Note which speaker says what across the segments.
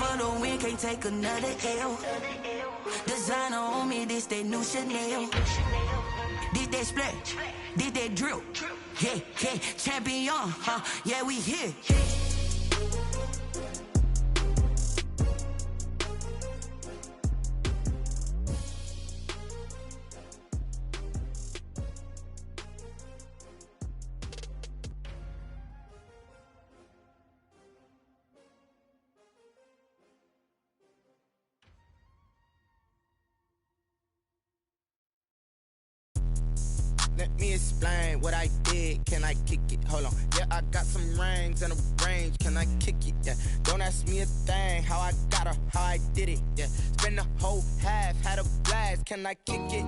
Speaker 1: for the win, can't take another L. Designer on me, this that new Chanel. This that splash, this that drill. Yeah, yeah, champion, huh? Yeah, we here.
Speaker 2: Let me explain what I did. Can I kick it? Hold on. Yeah, I got some rings and a range. Can I kick it? Yeah. Don't ask me a thing. How I got her, how I did it. Yeah. Spend the whole half, had a blast. Can I kick it?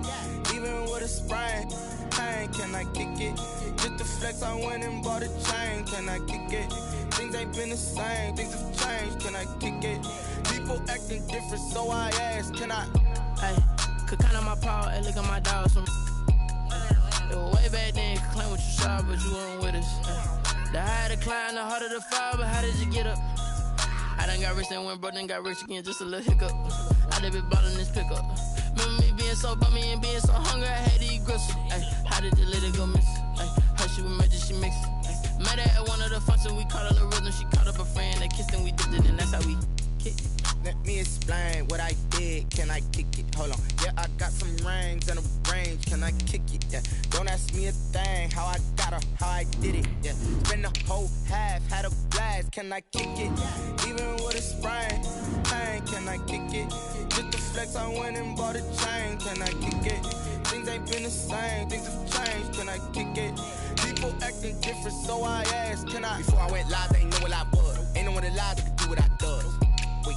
Speaker 2: Even with a sprain. Pain, can I kick it? Just the flex, I went and bought a chain. Can I kick it? Things ain't been the same. Things have changed. Can I kick it? People acting different, so I ask. Can I?
Speaker 3: Hey, could count on my power and look at my dogs. Way back then, you could claim what you saw, but you weren't with us. The higher the climb, the harder the fall, but how did you get up? I done got rich and went broke, then got rich again, just a little hiccup. I done been ballin' this pickup. Remember me being so bummy and being so hungry, I had to eat gristle. How did the lady go miss? How she was magic, she mixed it. Met her at one of the functions, we caught her the rhythm. She caught up a friend, they kissed and we dipped it, and that's how we kicked it.
Speaker 2: Let me explain what I did. Can I kick it? Hold on. Yeah, I got some rings and a range. Can I kick it? Yeah. Don't ask me a thing. How I got her, how I did it. Yeah. Spend the whole half, had a blast. Can I kick it? Even with a sprain. Pain, can I kick it? Just the flex, I went and bought a chain. Can I kick it? Things ain't been the same. Things have changed. Can I kick it? People acting different, so I asked. Can I? Before I went live, they ain't know what I was. Ain't no one alive that could do what I does. Wait.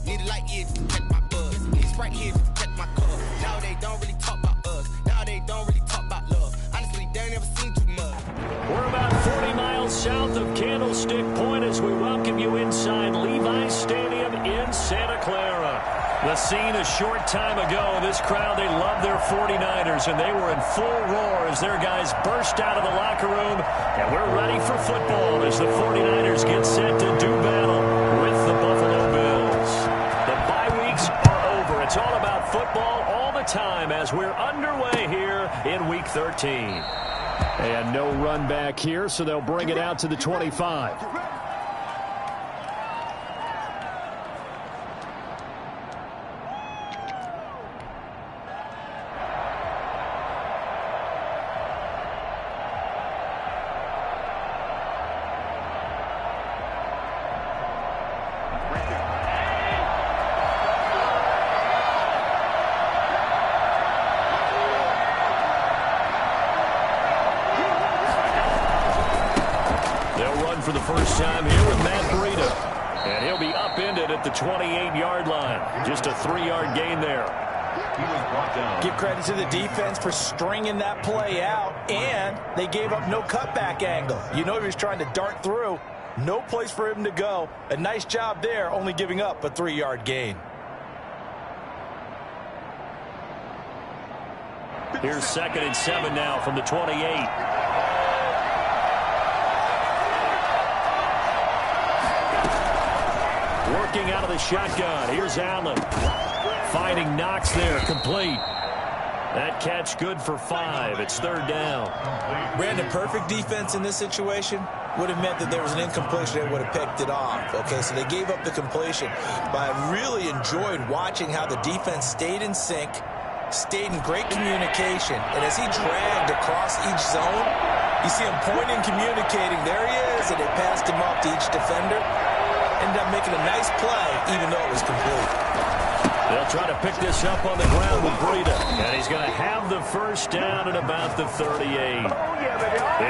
Speaker 2: Need a light here to protect my buzz. Need a Sprite here to protect my cuz. Now they don't really talk about us. Now they don't really talk about love. Honestly, they ain't never seen too much.
Speaker 4: We're about 40 miles south of Candlestick Point as we welcome you inside Levi's Stadium in Santa Clara. The scene a short time ago. This crowd, they love their 49ers, and they were in full roar as their guys burst out of the locker room. And we're ready for football as the 49ers get set to do battle with the Buffalo Bills. The bye weeks are over. It's all about football all the time as we're underway here in Week 13. And no run back here, so they'll bring it out to the 25. For the first time here with Matt Breida. And he'll be upended at the 28-yard line. Just a 3-yard gain there.
Speaker 5: Give credit to the defense for stringing that play out, and they gave up no cutback angle. You know he was trying to dart through. No place for him to go. A nice job there, only giving up a 3-yard gain.
Speaker 4: Here's 2nd and 7 now from the 28. Working out of the shotgun. Here's Allen. Finding Knox there. Complete. That catch good for 5. It's 3rd down.
Speaker 5: Brandon, perfect defense in this situation would have meant that there was an incompletion that would have picked it off. Okay, so they gave up the completion. But I really enjoyed watching how the defense stayed in sync, stayed in great communication. And as he dragged across each zone, you see him pointing, communicating. There he is, and they passed him off to each defender. Ended up making a nice play, even though it was complete.
Speaker 4: They'll try to pick this up on the ground with Breida. And he's going to have the first down at about the 38.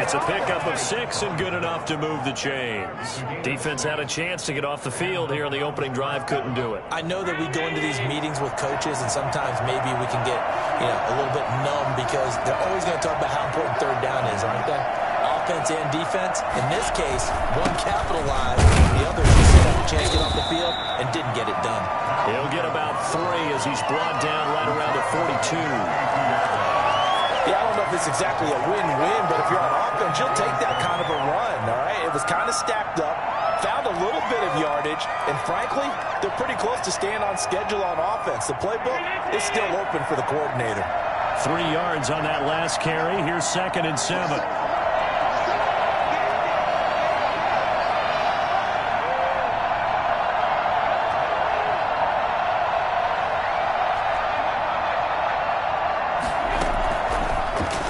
Speaker 4: It's a pickup of 6 and good enough to move the chains. Defense had a chance to get off the field here in the opening drive. Couldn't do it.
Speaker 5: I know that we go into these meetings with coaches, and sometimes maybe we can get a little bit numb because they're always going to talk about how important 3rd down is, aren't they? Offense and defense. In this case, one capitalized, the other just had a chance to get off the field and didn't get it done.
Speaker 4: He'll get about 3 as he's brought down right around the 42.
Speaker 5: Yeah, I don't know if it's exactly a win-win, but if you're on offense, you'll take that kind of a run, all right? It was kind of stacked up. found a little bit of yardage, and frankly, they're pretty close to staying on schedule on offense. The playbook is still open for the coordinator.
Speaker 4: 3 yards on that last carry. Here's 2nd and 7.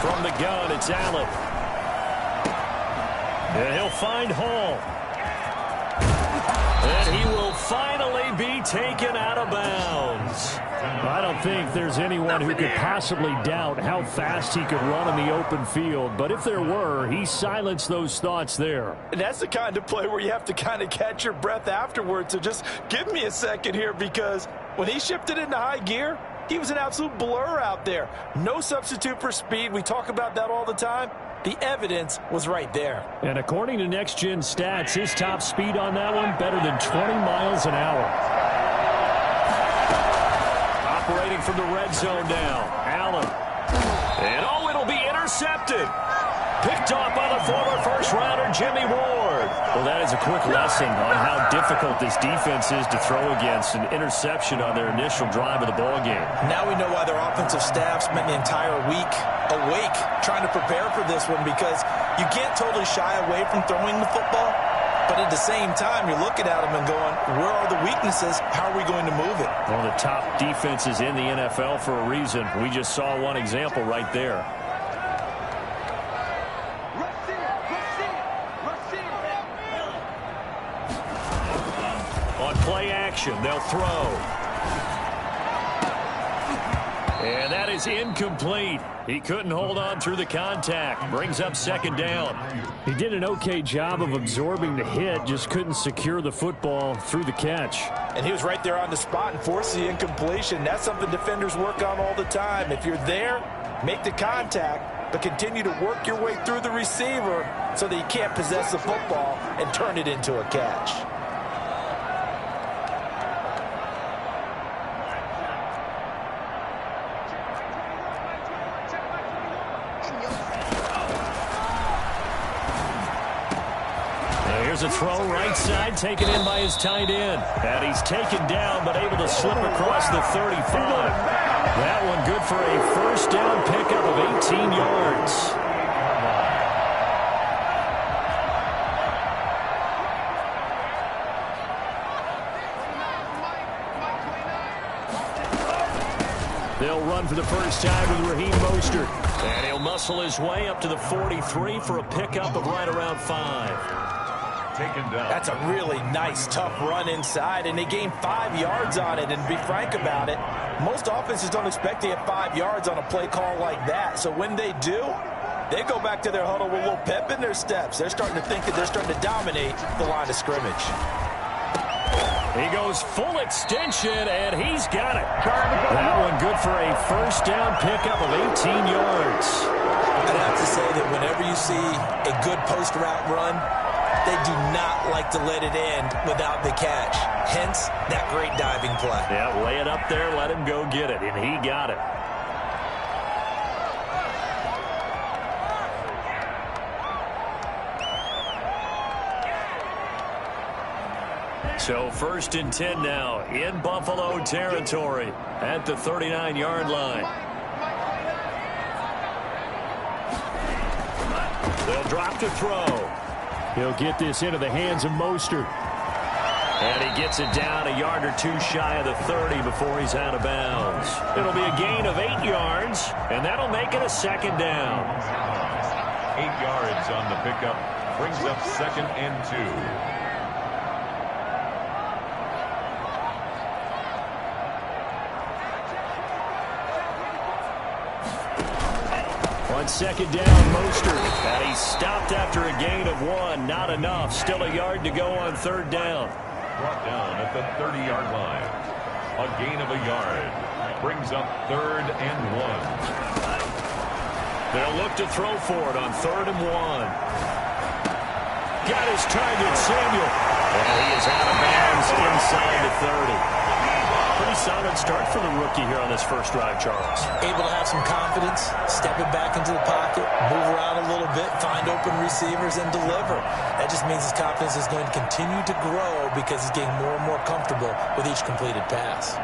Speaker 4: From the gun, it's Allen. And he'll find Hall. And he will finally be taken out of bounds. I don't think there's anyone who could possibly doubt how fast he could run in the open field. But if there were, he silenced those thoughts there.
Speaker 5: And that's the kind of play where you have to kind of catch your breath afterwards. So just give me a second here, because when he shifted into high gear, he was an absolute blur out there. No substitute for speed. We talk about that all the time. The evidence was right there.
Speaker 4: And according to Next Gen Stats, his top speed on that one, better than 20 miles an hour. Operating from the red zone now, Allen. And oh, it'll be intercepted. Picked off by the former first-rounder, Jimmy Ward. Well, that is a quick lesson on how difficult this defense is to throw against. An interception on their initial drive of the ballgame.
Speaker 5: Now we know why their offensive staff spent the entire week awake trying to prepare for this one, because you can't totally shy away from throwing the football, but at the same time, you're looking at them and going, where are the weaknesses? How are we going to move it?
Speaker 4: One of the top defenses in the NFL for a reason. We just saw one example right there. On play action, they'll throw. And that is incomplete. He couldn't hold on through the contact. Brings up 2nd down. He did an okay job of absorbing the hit, just couldn't secure the football through the catch.
Speaker 5: And he was right there on the spot and forced the incompletion. That's something defenders work on all the time. If you're there, make the contact, but continue to work your way through the receiver so that you can't possess the football and turn it into a catch.
Speaker 4: Here's a throw right side, taken in by his tight end. And he's taken down, but able to slip across the 35. That one good for a first down pickup of 18 yards. They'll run for the first time with Raheem Mostert. And he'll muscle his way up to the 43 for a pickup of right around 5.
Speaker 5: That's a really nice, tough run inside, and they gained 5 yards on it. And to be frank about it, most offenses don't expect to get 5 yards on a play call like that. So when they do, they go back to their huddle with a little pep in their steps. They're starting to think that they're starting to dominate the line of scrimmage.
Speaker 4: He goes full extension, and he's got it. That one good for a first down pickup of 18 yards.
Speaker 5: I'd have to say that whenever you see a good post route run, they do not like to let it end without the catch. Hence, that great diving play.
Speaker 4: Yeah, lay it up there, let him go get it, and he got it. So 1st and 10 now in Buffalo territory at the 39-yard line. They'll drop to throw. He'll get this into the hands of Mostert. And he gets it down a yard or two shy of the 30 before he's out of bounds. It'll be a gain of 8 yards, and that'll make it a 2nd down.
Speaker 6: 8 yards on the pickup brings up 2nd and 2.
Speaker 4: On 2nd down, Mostert. And he's stopped after a gain of 1. Not enough. Still a yard to go on 3rd down.
Speaker 6: Brought down at the 30-yard line. A gain of a yard. Brings up 3rd and 1.
Speaker 4: They'll look to throw for it on 3rd and 1. Got his target, Samuel. And he is out of bounds inside the 30. Pretty solid start for the rookie here on this first drive, Charles.
Speaker 5: Able to have some confidence, stepping back into the pocket, move around a little bit, find open receivers, and deliver. That just means his confidence is going to continue to grow because he's getting more and more comfortable with each completed pass.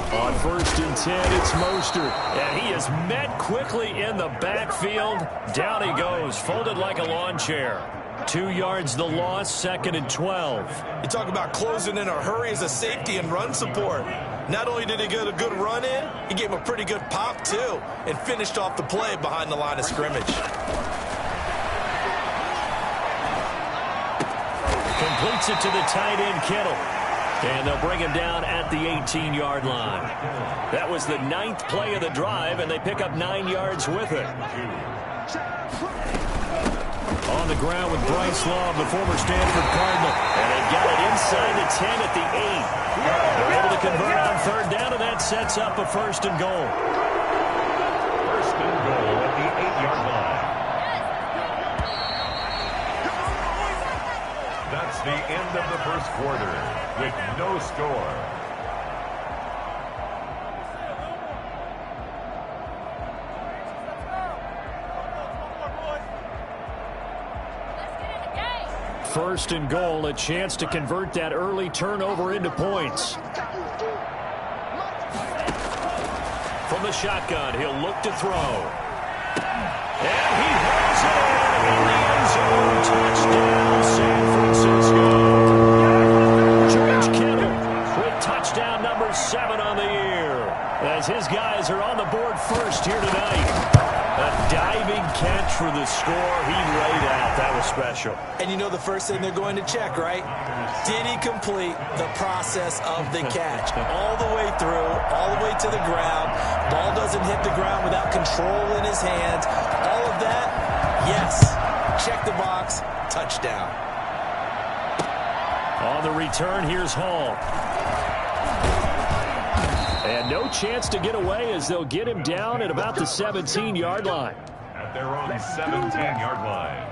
Speaker 4: On 1st and 10, it's Mostert. And he is met quickly in the backfield. Down he goes, folded like a lawn chair. 2 yards the loss, 2nd and 12.
Speaker 5: You talk about closing in a hurry as a safety and run support. Not only did he get a good run in, he gave a pretty good pop, too, and finished off the play behind the line of scrimmage.
Speaker 4: Completes it to the tight end, Kittle. And they'll bring him down at the 18-yard line. That was the 9th play of the drive, and they pick up 9 yards with it. On the ground with Bryce Love, the former Stanford Cardinal. And they've got it inside the 10 at the 8. They're able to convert on 3rd down, and that sets up a 1st and goal.
Speaker 6: 1st and goal at the 8-yard line. That's the end of the first quarter with no score.
Speaker 4: First and goal, a chance to convert that early turnover into points. From the shotgun, he'll look to throw. And he hauls it in the end zone. Touchdown, San Francisco. George Kittle with touchdown number 7 on the year. As his guys are on the board first here tonight. A diving catch for the score. He laid out. That was special.
Speaker 5: And you know the first thing they're going to check, right? Did he complete the process of the catch? All the way through, all the way to the ground. Ball doesn't hit the ground without control in his hands. All of that, yes. Check the box. Touchdown.
Speaker 4: On the return, here's Hall. And no chance to get away as they'll get him down at about the 17-yard line.
Speaker 6: At their own 17-yard line.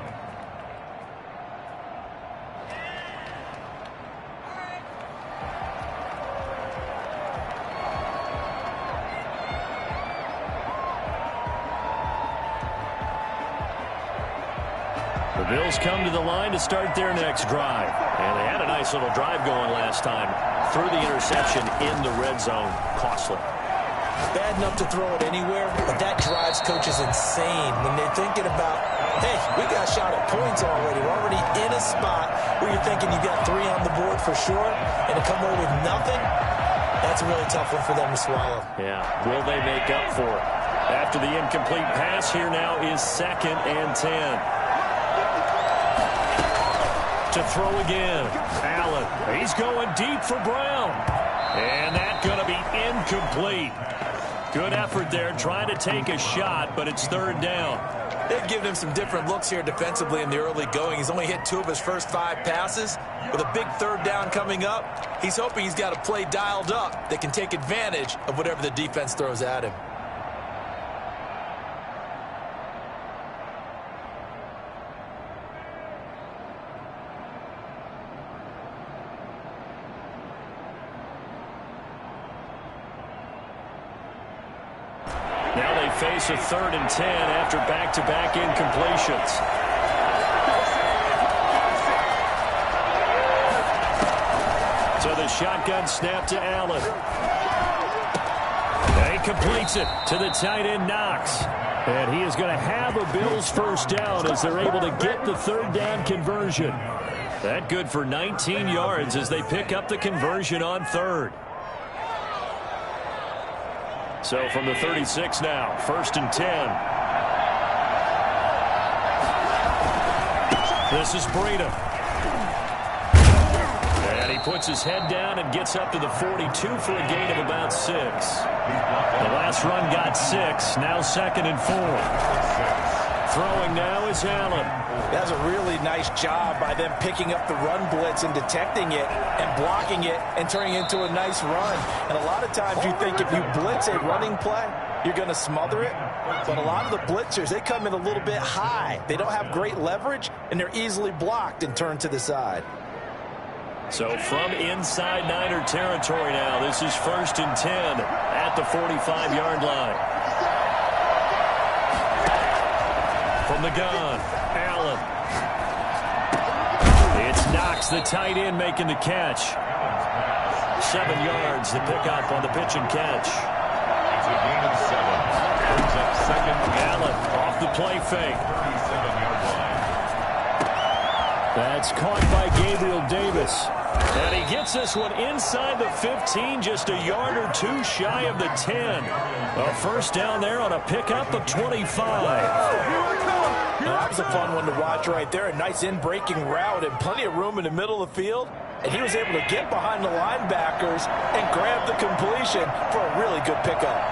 Speaker 4: The Bills come to the line to start their next drive. And they had a nice little drive going last time. Through the interception in the red zone. Costly.
Speaker 5: Bad enough to throw it anywhere, but that drives coaches insane when they're thinking about, hey, we got shot at points already. We're already in a spot where you're thinking you got 3 on the board for sure, and to come away with nothing, that's a really tough one for them to swallow.
Speaker 4: Yeah, will they make up for it? After the incomplete pass, here now is 2nd and 10. To throw again. Allen. He's going deep for Brown. And that's going to be incomplete. Good effort there trying to take a shot, but it's 3rd down.
Speaker 5: They've given him some different looks here defensively in the early going. He's only hit 2 of his first 5 passes. With a big 3rd down coming up, he's hoping he's got a play dialed up that can take advantage of whatever the defense throws at him.
Speaker 4: Now they face a 3rd and 10 after back-to-back incompletions. So the shotgun snap to Allen. And he completes it to the tight end, Knox. And he is going to have a Bills first down as they're able to get the 3rd down conversion. That good for 19 yards as they pick up the conversion on 3rd. So from the 36 now, 1st and 10. This is Breida. And he puts his head down and gets up to the 42 for a gain of about 6. The last run got 6, now 2nd and 4. Throwing now is Allen.
Speaker 5: That's a really nice job by them picking up the run blitz and detecting it and blocking it and turning it into a nice run. And a lot of times you think if you blitz a running play, you're going to smother it. But a lot of the blitzers, they come in a little bit high. They don't have great leverage, and they're easily blocked and turned to the side.
Speaker 4: So from inside Niner territory now, this is 1st and 10 at the 45-yard line. From the gun, Allen. It's Knox, the tight end, making the catch. 7 yards, the pickup on the pitch and catch.
Speaker 6: It's a gain of 7. Brings up 2nd.
Speaker 4: Allen off the play fake.
Speaker 6: 37-yard line.
Speaker 4: That's caught by Gabriel Davis. And he gets this one inside the 15, just a yard or two shy of the 10. A first down there on a pickup of 25.
Speaker 5: That was a fun one to watch right there. A nice in-breaking route and plenty of room in the middle of the field. And he was able to get behind the linebackers and grab the completion for a really good pickup.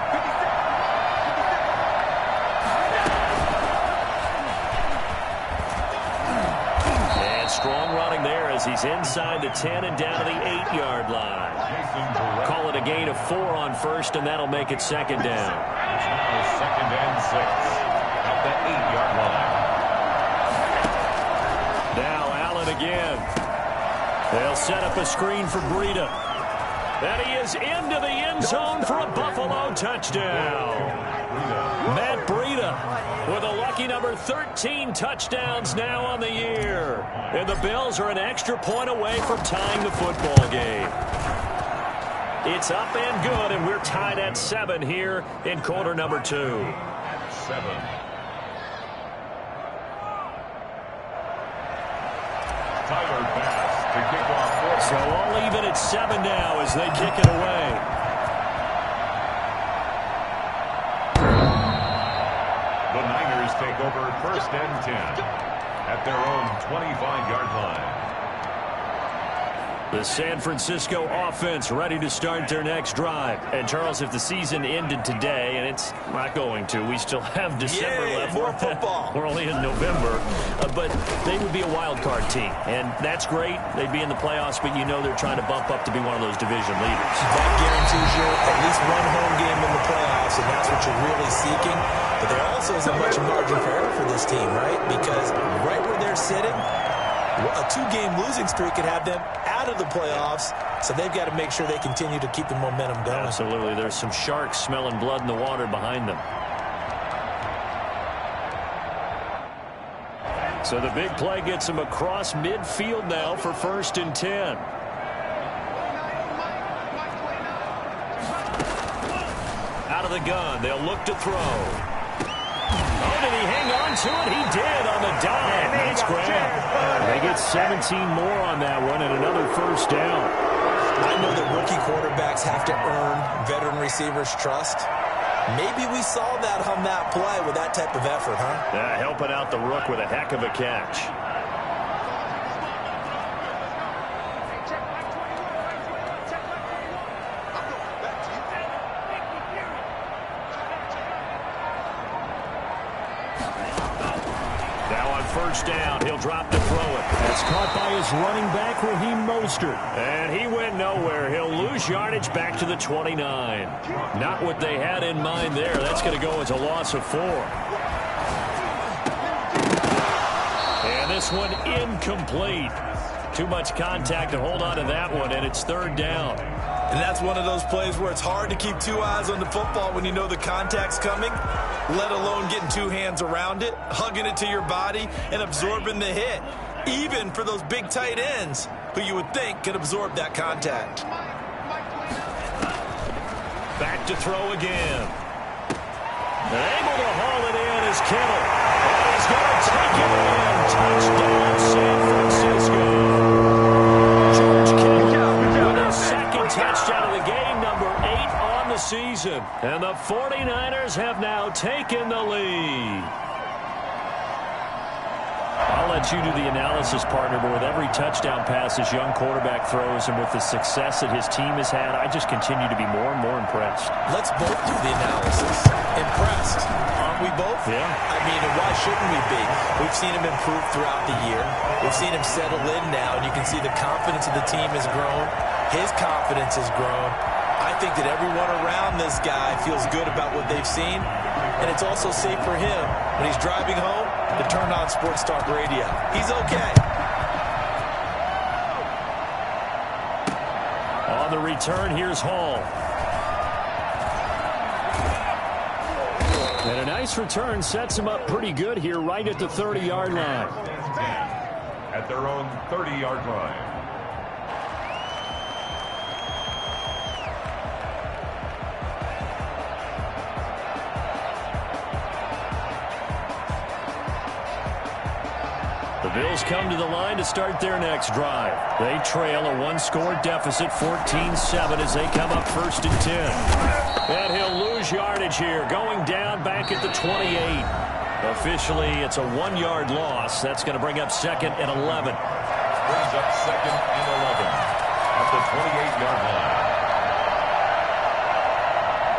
Speaker 4: Strong running there as he's inside the 10 and down to the 8-yard line. Call it a gain of 4 on first, and that'll make it 2nd down.
Speaker 6: It's now 2nd and 6 at the 8-yard line.
Speaker 4: Now Allen again. They'll set up a screen for Breida. And he is into the end zone for a Buffalo touchdown. Matt Breida with a lucky number 13 touchdowns now on the year. And the Bills are an extra point away from tying the football game. It's up and good, and we're tied at 7 here in quarter number 2.
Speaker 6: 7. Tyler Bass to kick off.
Speaker 4: So all even at 7 now as they kick it away.
Speaker 6: The Niners take over 1st and 10 at their own 25-yard line.
Speaker 4: The San Francisco offense ready to start their next drive. And, Charles, if the season ended today, and it's not going to, we still have December left.
Speaker 5: More football.
Speaker 4: We're only in November. But they would be a wild card team. And that's great. They'd be in the playoffs, but you know they're trying to bump up to be one of those division leaders.
Speaker 5: That guarantees you at least one home game in the playoffs, and that's what you're really seeking. But there also isn't much margin for error for this team, right? Because right where they're sitting, a 2-game losing streak could have them out of the playoffs, so they've got to make sure they continue to keep the momentum going.
Speaker 4: Absolutely. There's some sharks smelling blood in the water behind them. So the big play gets them across midfield now for 1st and 10. Out of the gun, they'll look to throw. Oh, did he hang on to it? He did on the dive. Nice grab. They get 17 more on that one and another first down.
Speaker 5: I know that rookie quarterbacks have to earn veteran receivers' trust. Maybe we saw that on that play with that type of effort, huh?
Speaker 4: Yeah, helping out the rook with a heck of a catch. First down, he'll drop to throw it. That's caught by his running back, Raheem Mostert. And he went nowhere. He'll lose yardage back to the 29. Not what they had in mind there. That's going to go as a loss of 4. And this one incomplete. Too much contact to hold on to that one, and it's 3rd down.
Speaker 5: And that's one of those plays where it's hard to keep 2 eyes on the football when you know the contact's coming, let alone getting 2 hands around it, hugging it to your body, and absorbing the hit, even for those big tight ends who you would think could absorb that contact.
Speaker 4: Back to throw again. And able to haul it in is Kittle. And he's going to take it in. Touchdown, San Francisco. George Kittle with a 2nd touchdown of the game, number 8 on the season. And the 49ers have now taken the lead. I'll let you do the analysis, partner, but with every touchdown pass this young quarterback throws and with the success that his team has had, I just continue to be more and more impressed.
Speaker 5: Let's both do the analysis. Impressed. Aren't we both?
Speaker 4: Yeah.
Speaker 5: I mean, and why shouldn't we be? We've seen him improve throughout the year. We've seen him settle in now, and you can see the confidence of the team has grown. His confidence has grown. I think that everyone around this guy feels good about what they've seen, and it's also safe for him when he's driving home to turn on Sports Talk Radio. He's okay.
Speaker 4: On the return, here's Hall. And a nice return sets him up pretty good here right at the 30-yard line.
Speaker 6: At their own 30-yard line.
Speaker 4: The Bills come to the line to start their next drive. They trail a one-score deficit, 14-7, as they come up 1st and 10. And he'll lose yardage here, going down back at the 28. Officially, it's a 1-yard loss. That's going to bring up 2nd and 11.
Speaker 6: Brings up 2nd and 11 at the 28-yard line.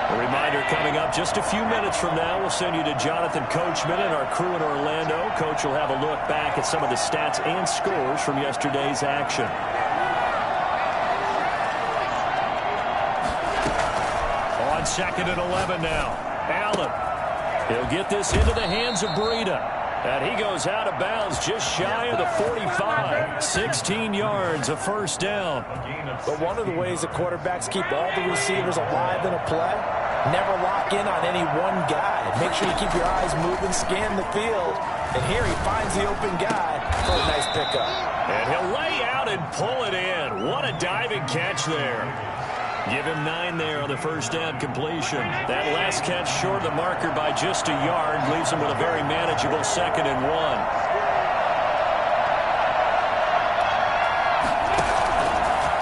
Speaker 4: A reminder coming up just a few minutes from now. We'll send you to Jonathan Coachman and our crew in Orlando. Coach will have a look back at some of the stats and scores from yesterday's action. On 2nd and 11 now. Allen. He'll get this into the hands of Breida. And he goes out of bounds just shy of the 45. 16 yards, a first down.
Speaker 5: But one of the ways that quarterbacks keep all the receivers alive in a play, never lock in on any one guy. Make sure you keep your eyes moving, scan the field. And here he finds the open guy for a nice pickup.
Speaker 4: And he'll lay out and pull it in. What a diving catch there. Give him 9 there on the first down completion. That last catch short of the marker by just a yard leaves him with a very manageable 2nd and 1.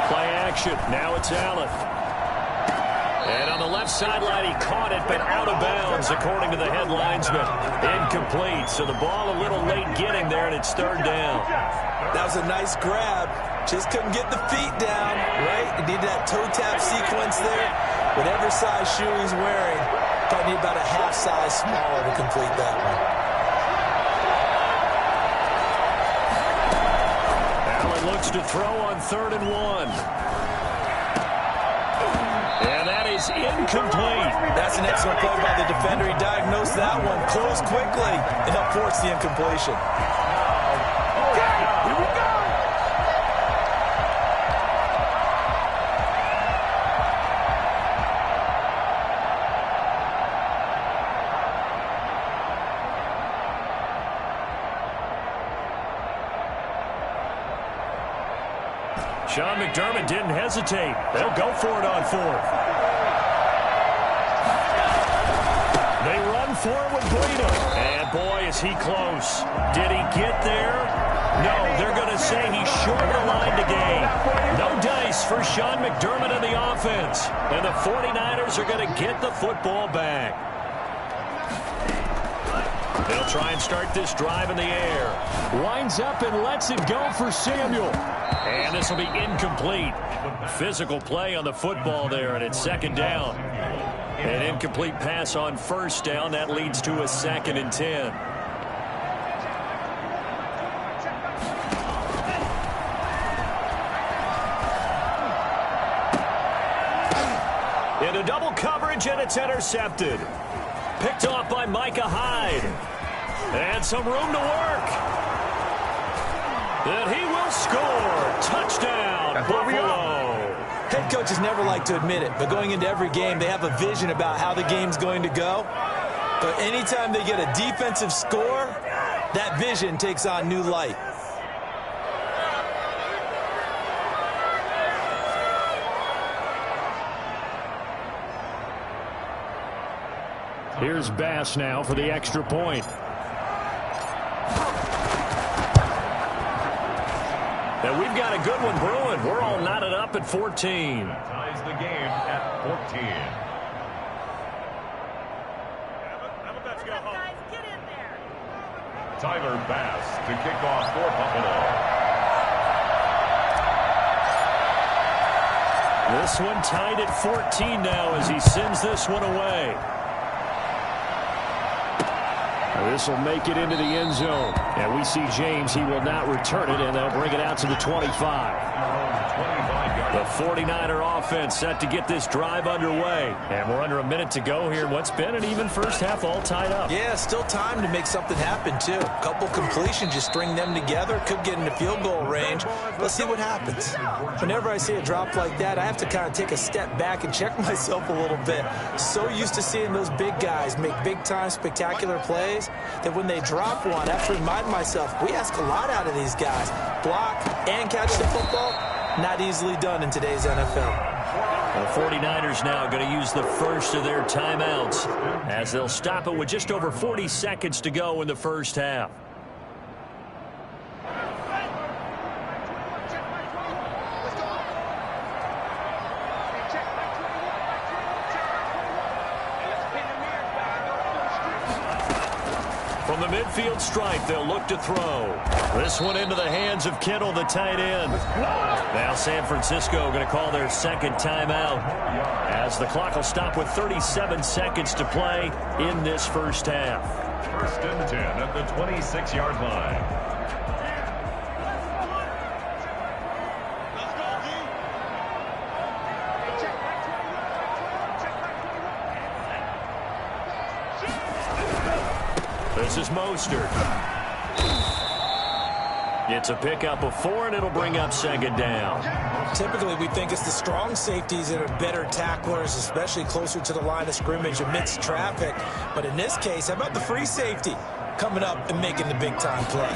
Speaker 4: Play action. Now it's Allen. And on the left sideline, he caught it, but out of bounds, according to the head linesman. Incomplete. So the ball a little late getting there, and it's 3rd down.
Speaker 5: That was a nice grab. Just couldn't get the feet down, right? You need that toe tap sequence there. Whatever size shoe he's wearing, probably need about a half size smaller to complete that one.
Speaker 4: Allen looks to throw on 3rd and 1. And that is incomplete.
Speaker 5: That's an excellent play by the defender. He diagnosed that one, closed quickly, and helped force the incompletion.
Speaker 6: Here we go.
Speaker 4: Sean McDermott didn't hesitate. They'll go for it on 4th. They run for it with Breida. And boy, is he close. Did he get there? No, they're going to say he's short of the line to gain. No dice for Sean McDermott in the offense. And the 49ers are going to get the football back. They'll try and start this drive in the air. Winds up and lets it go for Samuel. And this will be incomplete. Physical play on the football there, and it's 2nd down. An incomplete pass on 1st down. That leads to a 2nd and 10. Into double coverage, and it's intercepted. Picked off by Micah Hyde. And some room to work. And he will score. Touchdown, Buffalo.
Speaker 5: Head coaches never like to admit it, but going into every game, they have a vision about how the game's going to go. But anytime they get a defensive score, that vision takes on new light.
Speaker 4: Here's Bass now for the extra point. And we've got a good one brewing. We're all knotted up at 14.
Speaker 6: Ties the game at 14. Tyler Bass to kick off for Buffalo.
Speaker 4: This one tied at 14 now as he sends this one away. This will make it into the end zone. And we see James. He will not return it, and they'll bring it out to the 25. The 49er offense set to get this drive underway. And we're under a minute to go here. What's been an even first half, all tied up.
Speaker 5: Yeah, still time to make something happen, too. A couple completions, just string them together. Could get into field goal range. Let's see what happens. Whenever I see a drop like that, I have to kind of take a step back and check myself a little bit. So used to seeing those big guys make big-time, spectacular plays that when they drop one, I have to remind myself, we ask a lot out of these guys. Block and catch the football, not easily done in today's NFL.
Speaker 4: The 49ers now going to use the first of their timeouts as they'll stop it with just over 40 seconds to go in the first half. From the midfield stripe, they'll look to throw. This one into the hands of Kittle, the tight end. Now San Francisco going to call their second timeout as the clock will stop with 37 seconds to play in this first half.
Speaker 6: First and 10 at the 26-yard line.
Speaker 4: This is Mostert. It's a pickup of 4, and it'll bring up second down.
Speaker 5: Typically, we think it's the strong safeties that are better tacklers, especially closer to the line of scrimmage amidst traffic. But in this case, how about the free safety coming up and making the big-time play?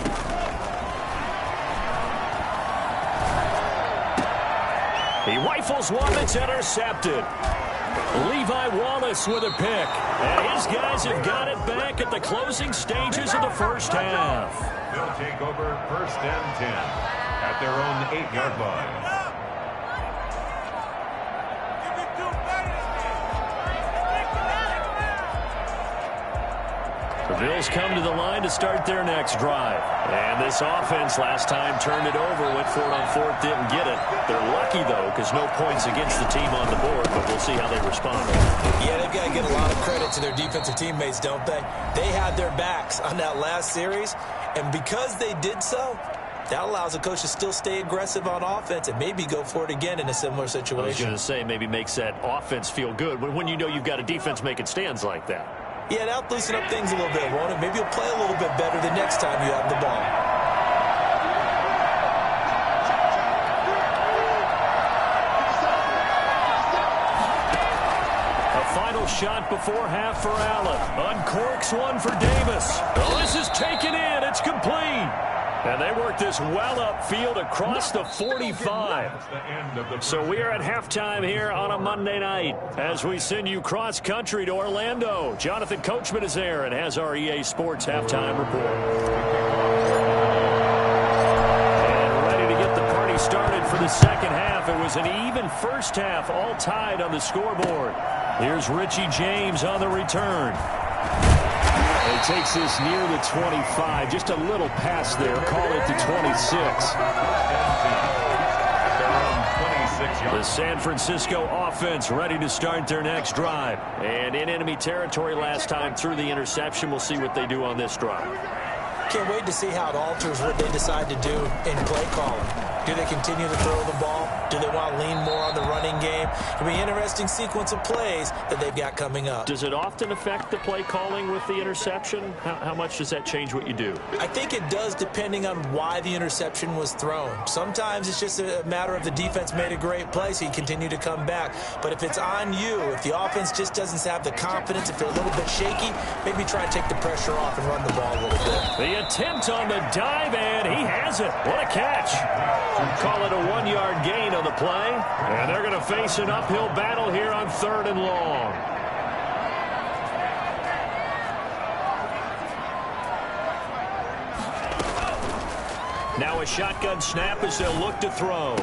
Speaker 4: He rifles one that's intercepted. Levi Wallace with a pick. And his guys have got it back at the closing stages of the first half.
Speaker 6: They'll take over first and 10 at their own 8-yard line.
Speaker 4: The Bills come to the line to start their next drive. And this offense last time turned it over, went for it on fourth, didn't get it. They're lucky, though, because no points against the team on the board, but we'll see how they respond.
Speaker 5: Yeah, they've got to give a lot of credit to their defensive teammates, don't they? They had their backs on that last series, and because they did so, that allows the coach to still stay aggressive on offense and maybe go for it again in a similar situation.
Speaker 4: I was going to say, maybe makes that offense feel good when you know you've got a defense making stands like that.
Speaker 5: Yeah, that'll loosen up things a little bit, won't it? Maybe you'll play a little bit better the next time you have the ball.
Speaker 4: A final shot before half for Allen. Uncorks one for Davis. Oh, this is taken in. It's complete. And they work this well upfield across the 45. So we are at halftime here on a Monday night as we send you cross-country to Orlando. Jonathan Coachman is there and has our EA Sports halftime report. And ready to get the party started for the second half. It was an even first half, all tied on the scoreboard. Here's Richie James on the return. He takes this near the 25. Just a little pass there. Call it the 26. The San Francisco offense ready to start their next drive. And in enemy territory last time through the interception. We'll see what they do on this drive.
Speaker 5: Can't wait to see how it alters what they decide to do in play calling. Do they continue to throw the ball? Do they want to lean more on the running game? It'll be an interesting sequence of plays that they've got coming up.
Speaker 4: Does it often affect the play calling with the interception? How much does that change what you do?
Speaker 5: I think it does depending on why the interception was thrown. Sometimes it's just a matter of the defense made a great play, so you continue to come back. But if it's on you, if the offense just doesn't have the confidence, if they're a little bit shaky, maybe try and take the pressure off and run the ball a little bit.
Speaker 4: The attempt on the dive, and he has it. What a catch. Call it a 1-yard gain on the play. And they're going to face an uphill battle here on 3rd and long. Now a shotgun snap as they'll look to throw.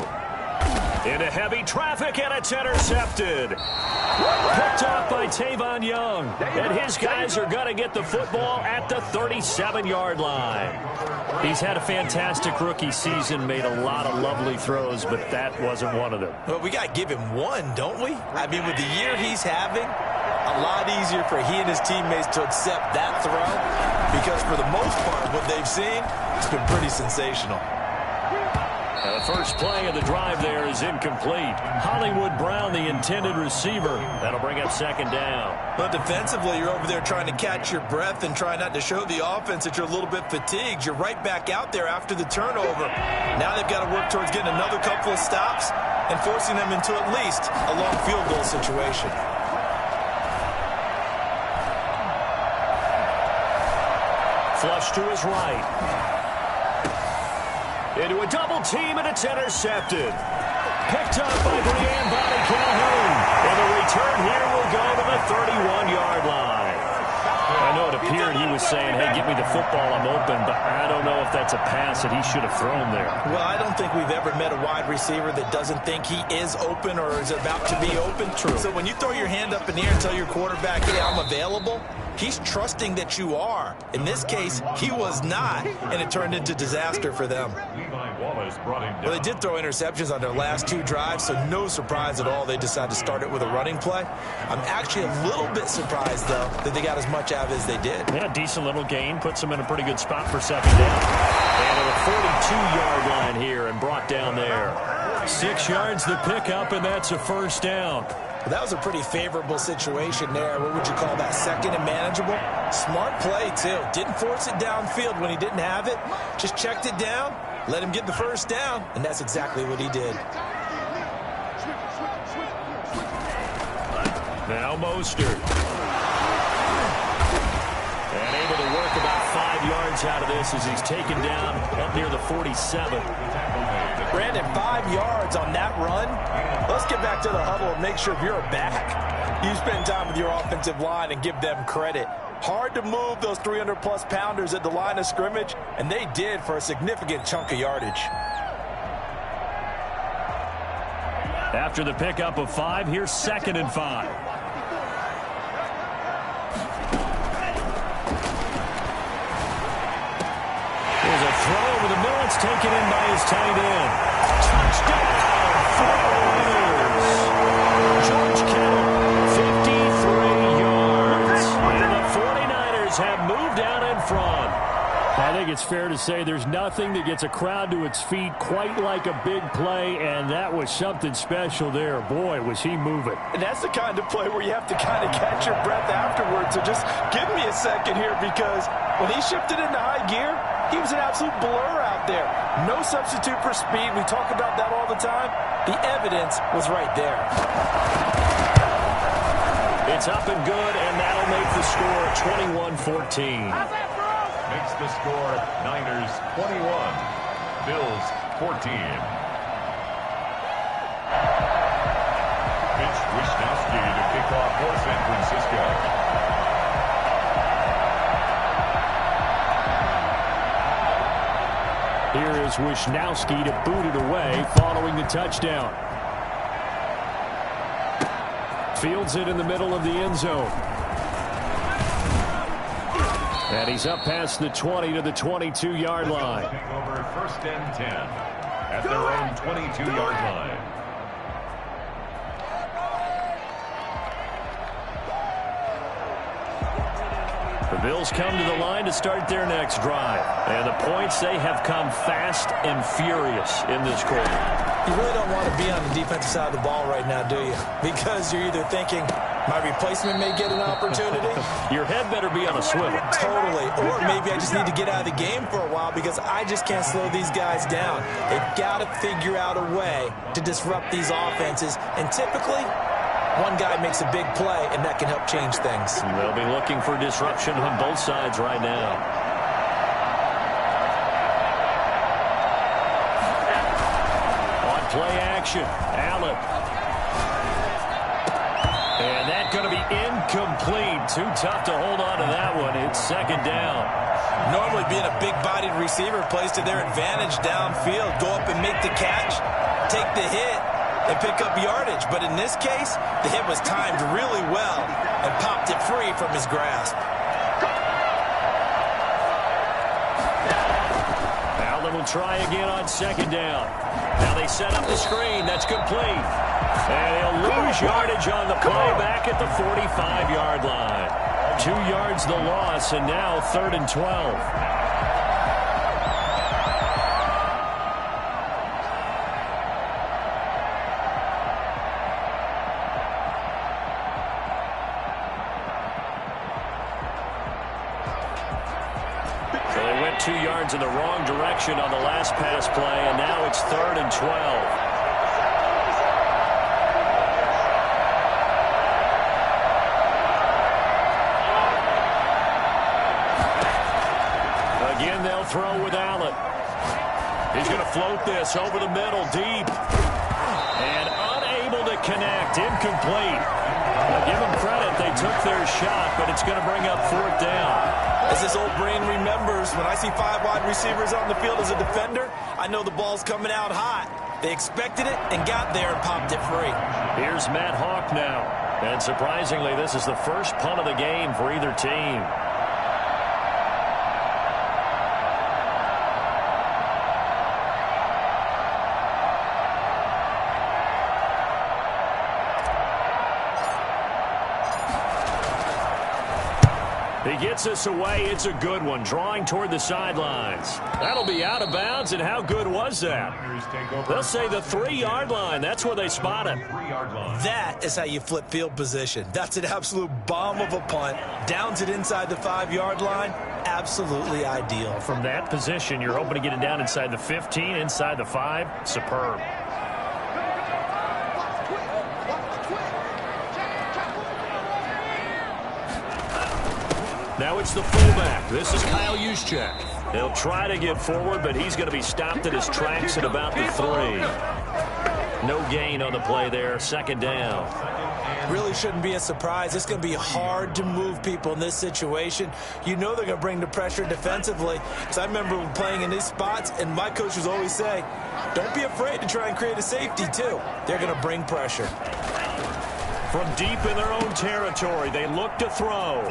Speaker 4: Into heavy traffic, and it's intercepted. Picked off by Tavon Young. And his guys are going to get the football at the 37-yard line. He's had a fantastic rookie season, made a lot of lovely throws, but that wasn't one of them.
Speaker 5: Well, we got to give him one, don't we? I mean, with the year he's having, a a lot easier for he and his teammates to accept that throw because for the most part, what they've seen, it's been pretty sensational.
Speaker 4: The first play of the drive there is incomplete. Hollywood Brown, the intended receiver. That'll bring up second down.
Speaker 5: But defensively, you're over there trying to catch your breath and try not to show the offense that you're a little bit fatigued. You're right back out there after the turnover. Now they've got to work towards getting another couple of stops and forcing them into at least a long field goal situation.
Speaker 4: Flush to his right. Into a double team, and it's intercepted. Picked up by Brianne Bobby Calhoun. And the return here will go to the 31-yard line. I know it appeared he was saying, hey, give me the football, I'm open, but I don't know if that's a pass that he should have thrown there.
Speaker 5: Well, I don't think we've ever met a wide receiver that doesn't think he is open or is about to be open. True. So when you throw your hand up in the air and tell your quarterback, hey, I'm available, he's trusting that you are. In this case, he was not, and it turned into disaster for them. Well, they did throw interceptions on their last two drives, so no surprise at all they decided to start it with a running play. I'm actually a little bit surprised, though, that they got as much out of it as they did.
Speaker 4: Yeah, decent little gain. Puts them in a pretty good spot for second down. And at a 42-yard line here and brought down there. 6 yards the pickup, and that's a first down.
Speaker 5: Well, that was a pretty favorable situation there. What would you call that? Second and manageable? Smart play, too. Didn't force it downfield when he didn't have it. Just checked it down, let him get the first down, and that's exactly what he did.
Speaker 4: Now Mostert. And able to work about 5 yards out of this as he's taken down up near the 47.
Speaker 5: Brandon, 5 yards on that run. Let's get back to the huddle and make sure if you're a back, you spend time with your offensive line and give them credit. Hard to move those 300-plus pounders at the line of scrimmage, and they did for a significant chunk of yardage.
Speaker 4: After the pickup of 5, here's 2nd and 5. There's a throw over the middle. It's taken in by his tight end. Touchdown, 49ers. George Kittle, 53 yards. And the 49ers have moved out in front. I think it's fair to say there's nothing that gets a crowd to its feet quite like a big play, and that was something special there. Boy, was he moving.
Speaker 5: And that's the kind of play where you have to kind of catch your breath afterwards. So just give me a second here, because when he shifted into high gear, he was an absolute blur out there. No substitute for speed. We talk about that all the time. The evidence was right there.
Speaker 4: It's up and good, and that'll make the score 21-14.
Speaker 6: Makes the score Niners 21, Bills 14. Mitch Wishnowsky to kick off for San Francisco.
Speaker 4: Here is Wishnowsky to boot it away following the touchdown. Fields it in the middle of the end zone. And he's up past the 20 to the 22-yard line.
Speaker 6: Over 1st and 10 at their own 22-yard line.
Speaker 4: The Bills come to the line to start their next drive. And the points, they have come fast and furious in this quarter.
Speaker 5: You really don't want to be on the defensive side of the ball right now, do you? Because you're either thinking, my replacement may get an opportunity.
Speaker 4: Your head better be on a swivel.
Speaker 5: Totally. Or maybe I just need to get out of the game for a while because I just can't slow these guys down. They've got to figure out a way to disrupt these offenses. And typically, one guy makes a big play, and that can help change things.
Speaker 4: They'll be looking for disruption on both sides right now. On play action, Allen. And that's going to be incomplete. Too tough to hold on to that one. It's 2nd down.
Speaker 5: Normally being a big-bodied receiver plays to their advantage downfield. Go up and make the catch, take the hit, and pick up yardage. But in this case, the hit was timed really well and popped it free from his grasp.
Speaker 4: Allen will try again on 2nd down. Now they set up the screen. That's complete. And he'll lose yardage on the play back at the 45-yard line. 2 yards the loss, and now 3rd and 12. So they went 2 yards in the wrong direction on the last pass play, and now it's 3rd and 12. Again, they'll throw with Allen. He's going to float this over the middle, deep. And unable to connect, incomplete. Now, give them credit, they took their shot, but it's going to bring up 4th down.
Speaker 5: As this old brain remembers, when I see 5 wide receivers on the field as a defender, I know the ball's coming out hot. They expected it and got there and popped it free.
Speaker 4: Here's Matt Hawk now. And surprisingly, this is the first punt of the game for either team. He gets us away. It's a good one. Drawing toward the sidelines. That'll be out of bounds, and how good was that? They'll say the 3-yard line. That's where they spot it.
Speaker 5: That is how you flip field position. That's an absolute bomb of a punt. Downs it inside the 5-yard line. Absolutely ideal.
Speaker 4: From that position, you're hoping to get it down inside the 15, inside the 5. Superb. Now it's the fullback. This is Kyle Juszczyk. He'll try to get forward, but he's going to be stopped at his tracks at about the 3. No gain on the play there. 2nd down.
Speaker 5: Really shouldn't be a surprise. It's going to be hard to move people in this situation. You know they're going to bring the pressure defensively. Because I remember playing in these spots, and my coaches always say, don't be afraid to try and create a safety, too. They're going to bring pressure.
Speaker 4: From deep in their own territory, they look to throw.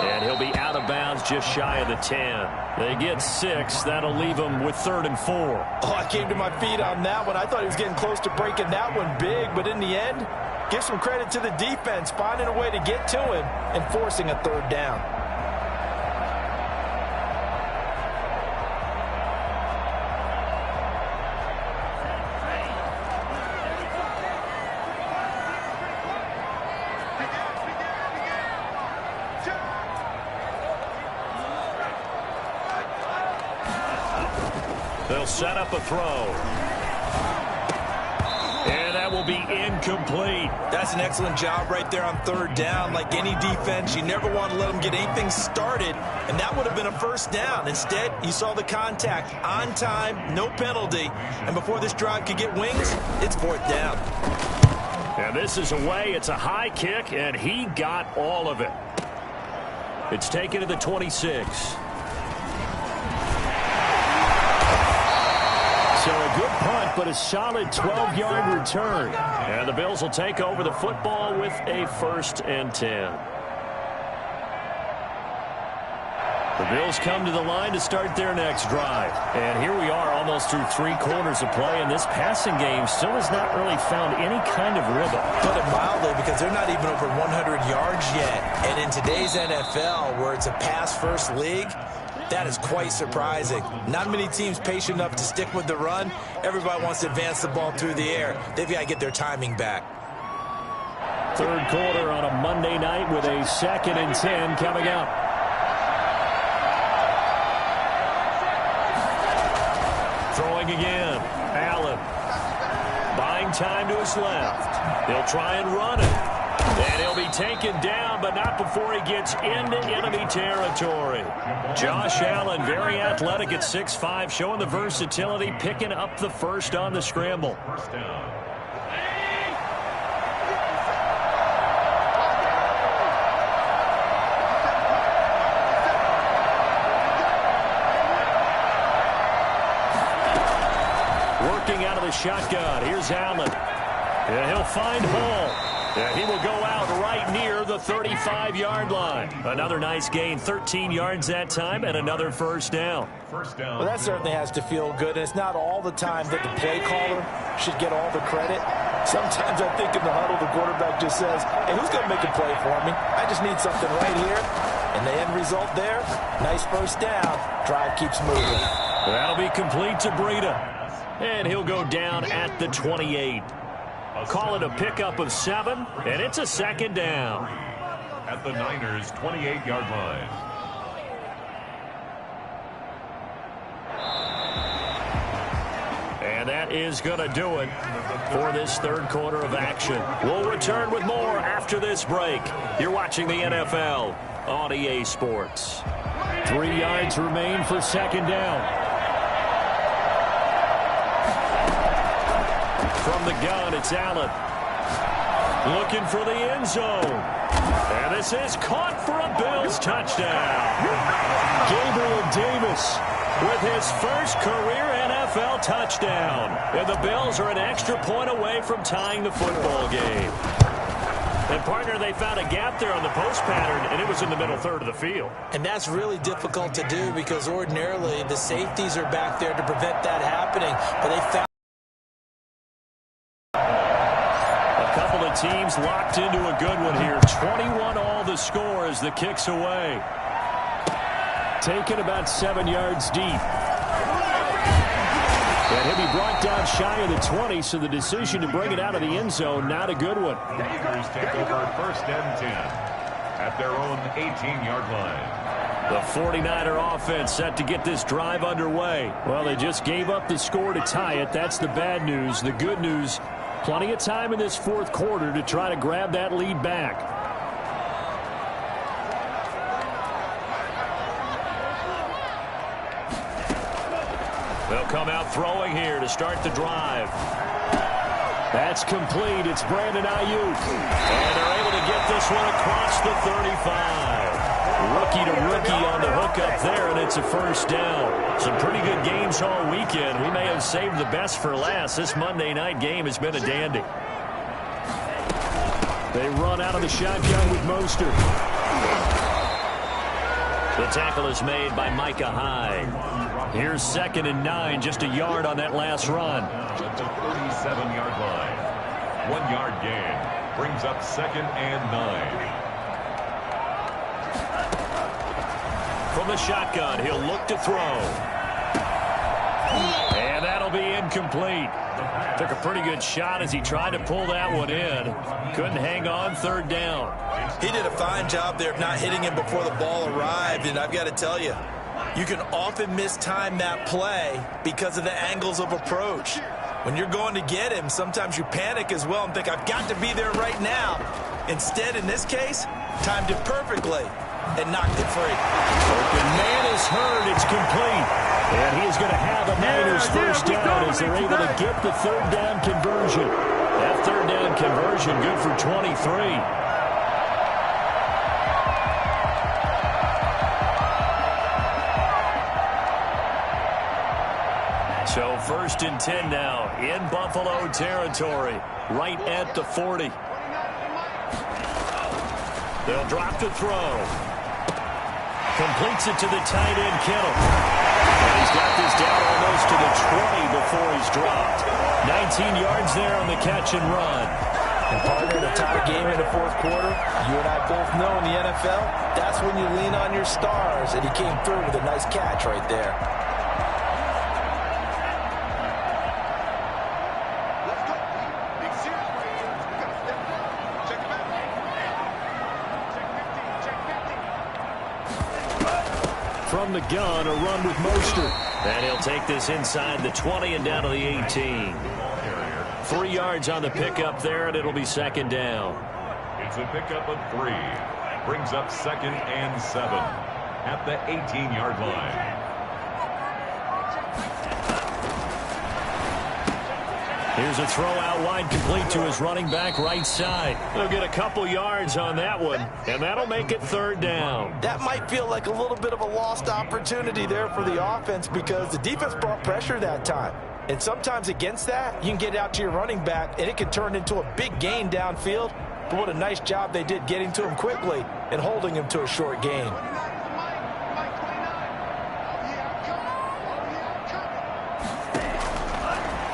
Speaker 4: And he'll be out of bounds just shy of the 10. They get 6. That'll leave them with 3rd and 4.
Speaker 5: Oh, I came to my feet on that one. I thought he was getting close to breaking that one big. But in the end, give some credit to the defense, finding a way to get to him and forcing a 3rd down.
Speaker 4: They'll set up a throw. And that will be incomplete.
Speaker 5: That's an excellent job right there on 3rd down. Like any defense, you never want to let them get anything started, and that would have been a 1st down. Instead, you saw the contact on time, no penalty, and before this drive could get wings, it's 4th down.
Speaker 4: And this is away. It's a high kick, and he got all of it. It's taken to the 26. So a good punt, but a solid 12-yard return. And the Bills will take over the football with a 1st and 10. The Bills come to the line to start their next drive. And here we are almost through 3 quarters of play, and this passing game still has not really found any kind of rhythm.
Speaker 5: Put it mildly, because they're not even over 100 yards yet. And in today's NFL, where it's a pass-first league, that is quite surprising. Not many teams patient enough to stick with the run. Everybody wants to advance the ball through the air. They've got to get their timing back.
Speaker 4: 3rd quarter on a Monday night with a 2nd and 10 coming up. Throwing again. Allen. Buying time to his left. He'll try and run it. And he'll be taken down, but not before he gets into enemy territory. Josh Allen, very athletic at 6'5", showing the versatility, picking up the 1st on the scramble.
Speaker 6: 1st down.
Speaker 4: Working out of the shotgun. Here's Allen. And he'll find Hall. And he will go out right near the 35-yard line. Another nice gain, 13 yards that time, and another 1st down.
Speaker 6: First down.
Speaker 5: Well, that certainly has to feel good, and it's not all the time that the play caller should get all the credit. Sometimes I think in the huddle, the quarterback just says, hey, who's going to make a play for me? I just need something right here. And the end result there, nice first down. Drive keeps moving.
Speaker 4: That'll be complete to Breida. And he'll go down at the 28. Call it a pickup of 7, and it's a second down.
Speaker 6: At the Niners' 28-yard line.
Speaker 4: And that is going to do it for this third quarter of action. We'll return with more after this break. You're watching the NFL on EA Sports. 3 yards remain for second down. From the gun, it's Allen. Looking for the end zone. And this is caught for a Bills touchdown. Gabriel Davis with his first career NFL touchdown. And the Bills are an extra point away from tying the football game. And, partner, they found a gap there on the post pattern, and it was in the middle third of the field.
Speaker 5: And that's really difficult to do because ordinarily the safeties are back there to prevent that happening. But they found
Speaker 4: a couple of teams locked into a good one here. 21 all the score as the kick's away. Taken about 7 yards deep. And he'll be brought down shy of the 20, so the decision to bring it out of the end zone, not a good one.
Speaker 6: The Eagles take over first and 10 at their own 18-yard line.
Speaker 4: The 49er offense set to get this drive underway. Well, they just gave up the score to tie it. That's the bad news. The good news, plenty of time in this fourth quarter to try to grab that lead back. They'll come out throwing here to start the drive. That's complete. It's Brandon Ayuk. And they're able to get this one across the 35. Rookie to rookie on the hook up there, and it's a first down. Some pretty good games all weekend. We may have saved the best for last. This Monday night game has been a dandy. They run out of the shotgun with Mostert. The tackle is made by Micah Hyde. Here's 2nd and 9, just a yard on that last run.
Speaker 6: At the 37-yard line. 1 yard gain. Brings up 2nd and 9.
Speaker 4: From the shotgun, he'll look to throw. And that'll be incomplete. Took a pretty good shot as he tried to pull that one in. Couldn't hang on, 3rd down.
Speaker 5: he did a fine job there of not hitting him before the ball arrived, and I've got to tell you, you can often mistime that play because of the angles of approach. When you're going to get him, sometimes you panic as well and think, I've got to be there right now. Instead, in this case, timed it perfectly and knocked it free.
Speaker 4: Open man is heard. It's complete. And he is going to have a Niners first down as they're able to get the third down conversion. That third down conversion good for 23. So first and 10 now in Buffalo territory, right at the 40. They'll drop to throw. Completes it to the tight end, Kittle. And he's got this down almost to the 20 before he's dropped. 19 yards there on the catch and run.
Speaker 5: And partner, to tie a game in the fourth quarter, you and I both know in the NFL, that's when you lean on your stars. And he came through with a nice catch right there.
Speaker 4: From the gun, a run with Mostert. And he'll take this inside the 20 and down to the 18. 3 yards on the pickup there, and it'll be second down.
Speaker 6: It's a pickup of 3. Brings up 2nd and 7 at the 18-yard line.
Speaker 4: Here's a throw out wide, complete to his running back right side. They'll get a couple yards on that one, and that'll make it third down.
Speaker 5: That might feel like a little bit of a lost opportunity there for the offense because the defense brought pressure that time. And sometimes against that, you can get out to your running back, and it can turn into a big gain downfield. But what a nice job they did getting to him quickly and holding him to a short gain.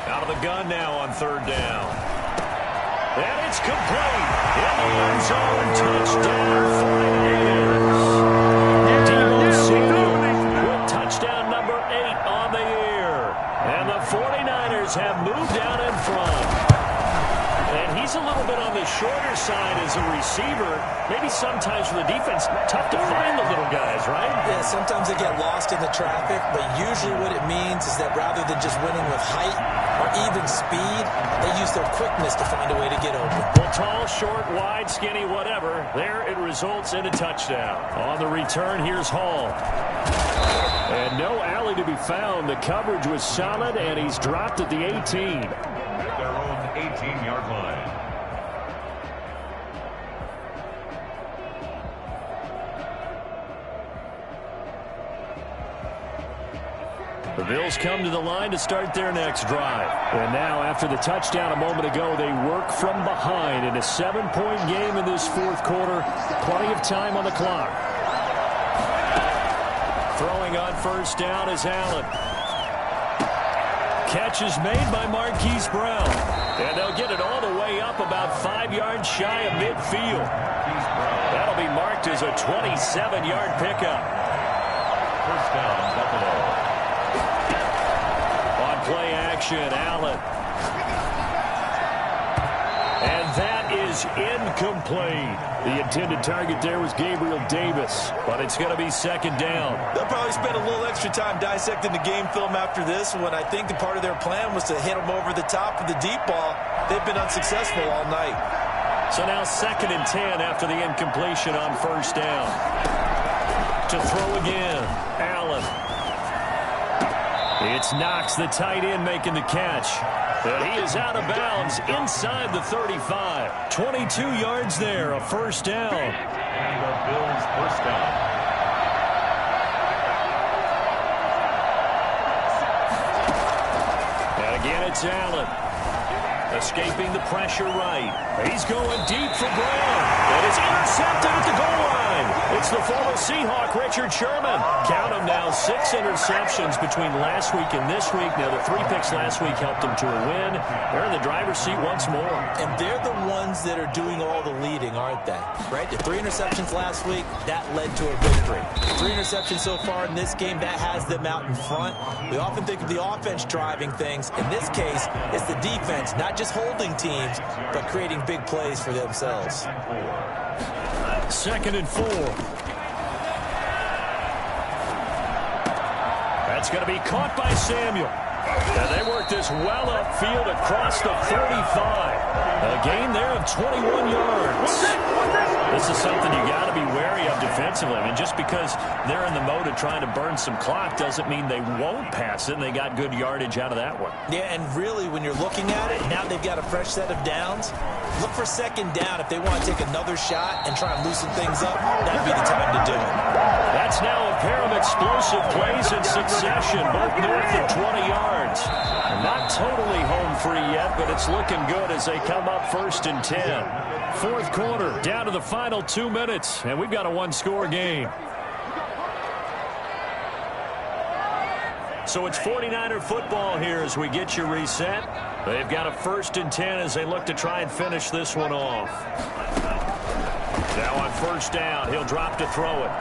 Speaker 4: Out of the gun now on third down. And it's complete. In the end zone, touchdown 49ers. Deebo Samuel with touchdown number 8 on the year. And the 49ers have moved down in front. And he's a little bit on the shorter side as a receiver. Maybe sometimes for the defense, tough to find the little guys, right?
Speaker 5: Yeah, sometimes they get lost in the traffic, but usually what it means is that rather than just winning with height or even speed, they use their quickness to find a way to get open.
Speaker 4: Well, tall, short, wide, skinny, whatever. There it results in a touchdown. On the return, here's Hall. And no alley to be found. The coverage was solid, and he's dropped at the 18.
Speaker 6: At their own 18-yard line.
Speaker 4: The Bills come to the line to start their next drive. And now, after the touchdown a moment ago, they work from behind in a 7-point game in this fourth quarter. Plenty of time on the clock. Throwing on first down is Allen. Catch is made by Marquise Brown. And they'll get it all the way up about 5 yards shy of midfield. That'll be marked as a 27-yard pickup.
Speaker 6: First down, Buffalo.
Speaker 4: Play action, Allen. And that is incomplete. The intended target there was Gabriel Davis, but it's going to be second down.
Speaker 5: They'll probably spend a little extra time dissecting the game film after this one. I think the part of their plan was to hit them over the top with the deep ball. They've been unsuccessful all night.
Speaker 4: So now 2nd and 10 after the incompletion on first down. To throw again, Allen. It's Knox, the tight end, making the catch. And he is out of bounds inside the 35. 22 yards there, a first down.
Speaker 6: And the Bills' first down.
Speaker 4: And again, it's Allen. Escaping the pressure right. He's going deep for Brown. And it's intercepted at the goal line. It's the former Seahawk, Richard Sherman. Count them now, 6 interceptions between last week and this week. Now, the 3 picks last week helped them to a win. They're in the driver's seat once more.
Speaker 5: And they're the ones that are doing all the leading, aren't they? Right? The 3 interceptions last week, that led to a victory. 3 interceptions so far in this game, that has them out in front. We often think of the offense driving things. In this case, it's the defense, not just holding teams, but creating big plays for themselves.
Speaker 4: 2nd and 4. That's going to be caught by Samuel. And they work this well upfield across the 35. A gain there of 21 yards. This is something you got to be wary of defensively. I mean, just because they're in the mode of trying to burn some clock doesn't mean they won't pass it, and they got good yardage out of that one.
Speaker 5: Yeah, and really, when you're looking at it, now they've got a fresh set of downs. Look for second down if they want to take another shot and try and loosen things up. That'd be the time to do it.
Speaker 4: That's now a pair of explosive plays in succession, both north of 20 yards. Not totally home free yet, but it's looking good as they come up 1st and 10. Fourth quarter, down to the final 2 minutes, and we've got a 1-score game. So it's 49er football here as we get you reset. They've got a 1st and 10 as they look to try and finish this one off. Now on first down, he'll drop to throw it.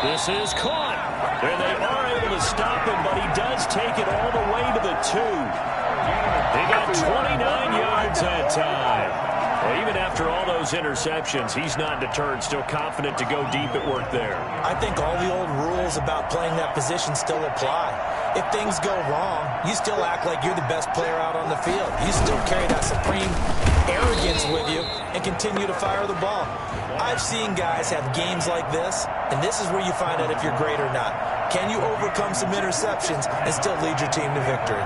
Speaker 4: This is caught. And they are able to stop him, but he does take it all the way to the 2. They got 29 yards that time. Well, even after all those interceptions, he's not deterred, still confident to go deep at work there.
Speaker 5: I think all the old rules about playing that position still apply. If things go wrong, you still act like you're the best player out on the field. You still carry that supreme arrogance with you and continue to fire the ball. I've seen guys have games like this, and this is where you find out if you're great or not. Can you overcome some interceptions and still lead your team to victory?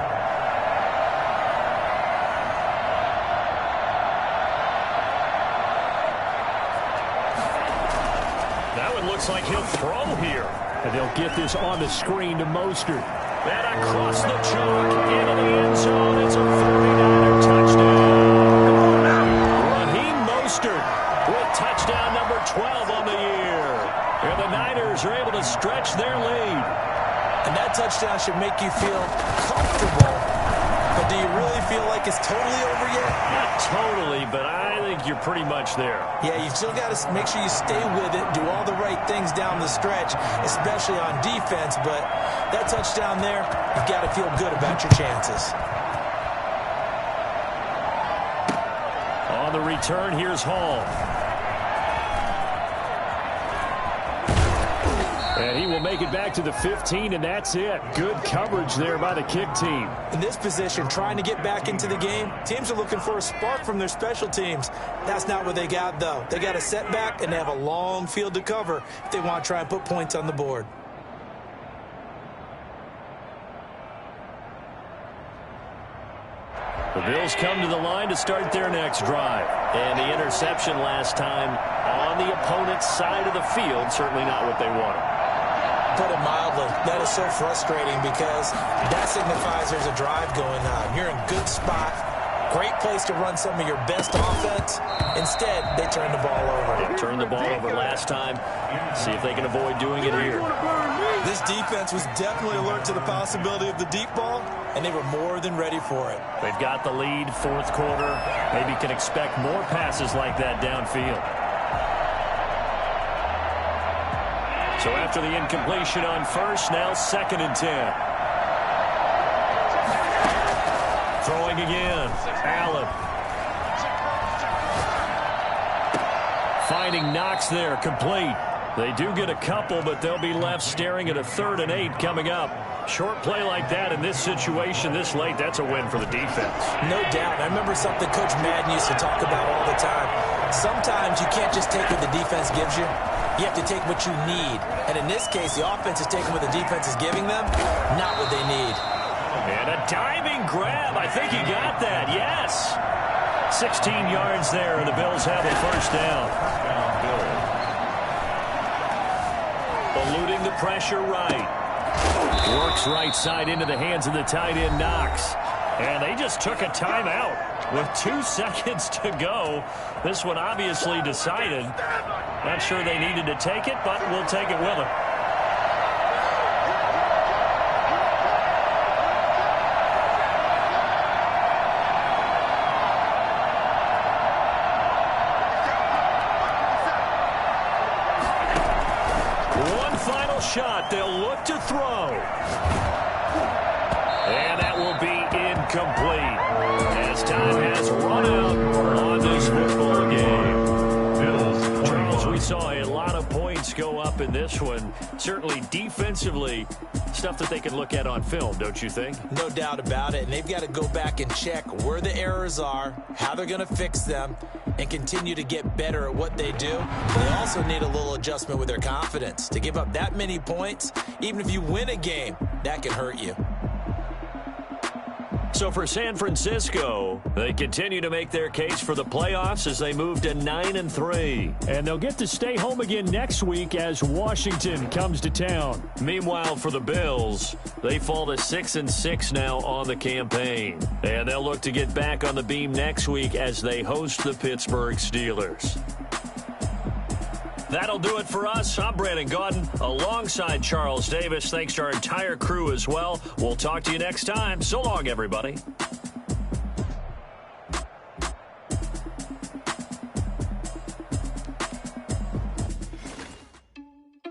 Speaker 4: That one looks like he'll throw here. And they'll get this on the screen to Mostert. And across the chalk into the end zone. It's a 49er touchdown. Raheem Mostert with touchdown number 12 on the year. And the Niners are able to stretch their lead.
Speaker 5: And that touchdown should make you feel comfortable, but Do you really feel like it's totally over yet?
Speaker 4: Not totally, but I think you're pretty much there.
Speaker 5: Yeah, you still got to make sure you stay with it, do all the right things down the stretch, especially on defense. But that touchdown there, you've got to feel good about your chances.
Speaker 4: On the return, here's Hall. And he will make it back to the 15, and that's it. Good coverage there by the kick team.
Speaker 5: In this position, trying to get back into the game, teams are looking for a spark from their special teams. That's not what they got, though. They got a setback, and they have a long field to cover if they want to try and put points on the board.
Speaker 4: The Bills come to the line to start their next drive. And the interception last time on the opponent's side of the field, certainly not what they wanted.
Speaker 5: Put it mildly, that is so frustrating because that signifies there's a drive going on. You're in a good spot, great place to run some of your best offense. Instead, they turn the ball over.
Speaker 4: They turned the ball over last time. See if they can avoid doing it here.
Speaker 5: This defense was definitely alert to the possibility of the deep ball, and they were more than ready for it.
Speaker 4: They've got the lead, fourth quarter. Maybe can expect more passes like that downfield. So after the incompletion on first, now 2nd and 10. Throwing again. Allen. Finding Knox there, complete. They do get a couple, but they'll be left staring at a 3rd and 8 coming up. Short play like that in this situation this late, that's a win for the defense.
Speaker 5: No doubt. I remember something Coach Madden used to talk about all the time. Sometimes you can't just take what the defense gives you. You have to take what you need. And in this case, the offense is taking what the defense is giving them, not what they need.
Speaker 4: And a diving grab. I think he got that. Yes. 16 yards there, and the Bills have a first down. Eluding the pressure right. Works right side into the hands of the tight end, Knox. And they just took a timeout with 2 seconds to go. This one obviously decided. Not sure they needed to take it, but we'll take it with them. One final shot. They'll look to throw. And that will be incomplete as time has run out on this football game. Charles, we saw a lot of points go up in this one. Certainly defensively, stuff that they can look at on film, don't you think?
Speaker 5: No doubt about it. And they've got to go back and check where the errors are, how they're going to fix them, and continue to get better at what they do. They also need a little adjustment with their confidence. To give up that many points, even if you win a game, that can hurt you.
Speaker 4: So for San Francisco, they continue to make their case for the playoffs as they move to 9-3.
Speaker 7: And they'll get to stay home again next week as Washington comes to town.
Speaker 4: Meanwhile, for the Bills, they fall to 6-6 now on the campaign. And they'll look to get back on the beam next week as they host the Pittsburgh Steelers. That'll do it for us. I'm Brandon Gaudin alongside Charles Davis. Thanks to our entire crew as well. We'll talk to you next time. So long, everybody.